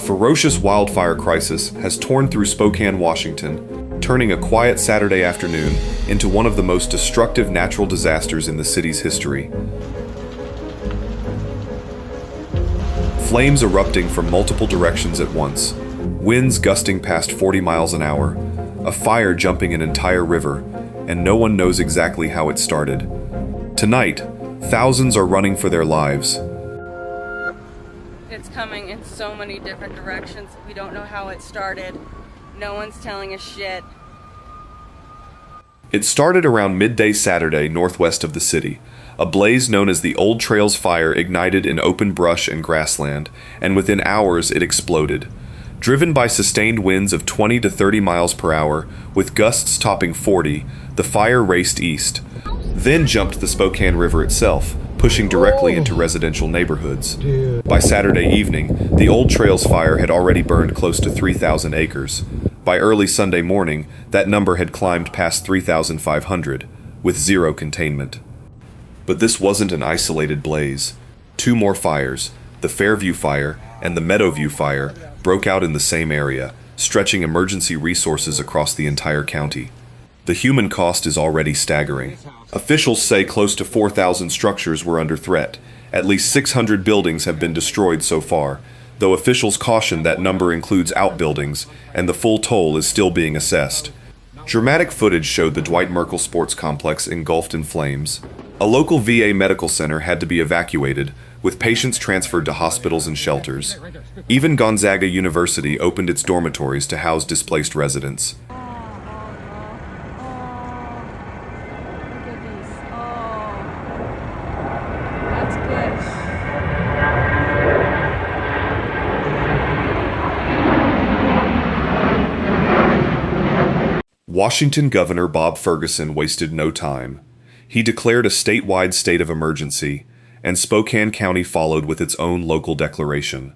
ferocious wildfire crisis has torn through Spokane, Washington, turning a quiet Saturday afternoon into one of the most destructive natural disasters in the city's history. Flames erupting from multiple directions at once, winds gusting past 40 miles an hour, a fire jumping an entire river, and no one knows exactly how it started. Tonight, thousands are running for their lives. It's coming in so many different directions. We don't know how it started. No one's telling us shit. It started around midday Saturday northwest of the city. A blaze known as the Old Trails Fire ignited in open brush and grassland, and within hours it exploded. Driven by sustained winds of 20 to 30 miles per hour, with gusts topping 40, the fire raced east. Then jumped the Spokane River itself, pushing directly into residential neighborhoods. By Saturday evening, the Old Trails Fire had already burned close to 3,000 acres. By early Sunday morning, that number had climbed past 3,500, with zero containment. But this wasn't an isolated blaze. Two more fires, the Fairview Fire and the Meadowview Fire, broke out in the same area, stretching emergency resources across the entire county. The human cost is already staggering. Officials say close to 4,000 structures were under threat. At least 600 buildings have been destroyed so far, though officials caution that number includes outbuildings, and the full toll is still being assessed. Dramatic footage showed the Dwight Merkel Sports Complex engulfed in flames. A local VA medical center had to be evacuated, with patients transferred to hospitals and shelters. Even Gonzaga University opened its dormitories to house displaced residents. Washington Governor Bob Ferguson wasted no time. He declared a statewide state of emergency, and Spokane County followed with its own local declaration.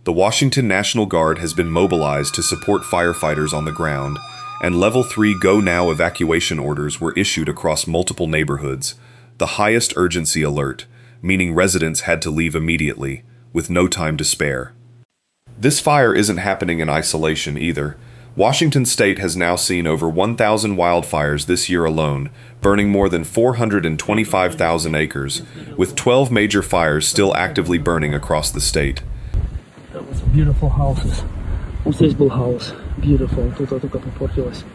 The Washington National Guard has been mobilized to support firefighters on the ground, and Level 3 Go Now evacuation orders were issued across multiple neighborhoods, the highest urgency alert, meaning residents had to leave immediately, with no time to spare. This fire isn't happening in isolation either. Washington State has now seen over 1,000 wildfires this year alone, burning more than 425,000 acres, with 12 major fires still actively burning across the state. That was beautiful houses. Вот здесь был house. Beautiful. Тут только попортилось.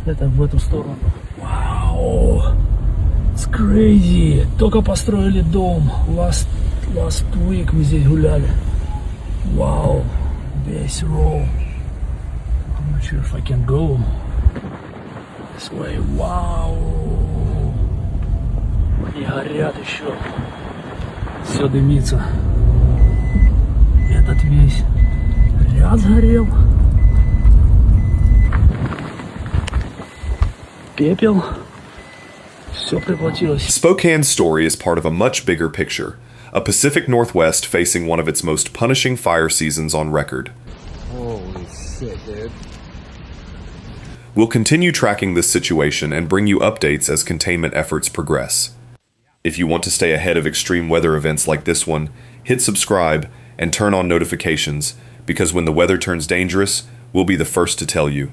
Это в эту сторону. Wow. It's crazy. Только построили дом. Last week мы здесь гуляли. Wow. Весь row. I'm not sure if I can go this way. Wow. И горят еще. Все дымится. Этот весь ряд сгорел. Пепел. Все превратилось. Spokane's story is part of a much bigger picture, a Pacific Northwest facing one of its most punishing fire seasons on record. Holy shit, dude. We'll continue tracking this situation and bring you updates as containment efforts progress. If you want to stay ahead of extreme weather events like this one, hit subscribe and turn on notifications, because when the weather turns dangerous, we'll be the first to tell you.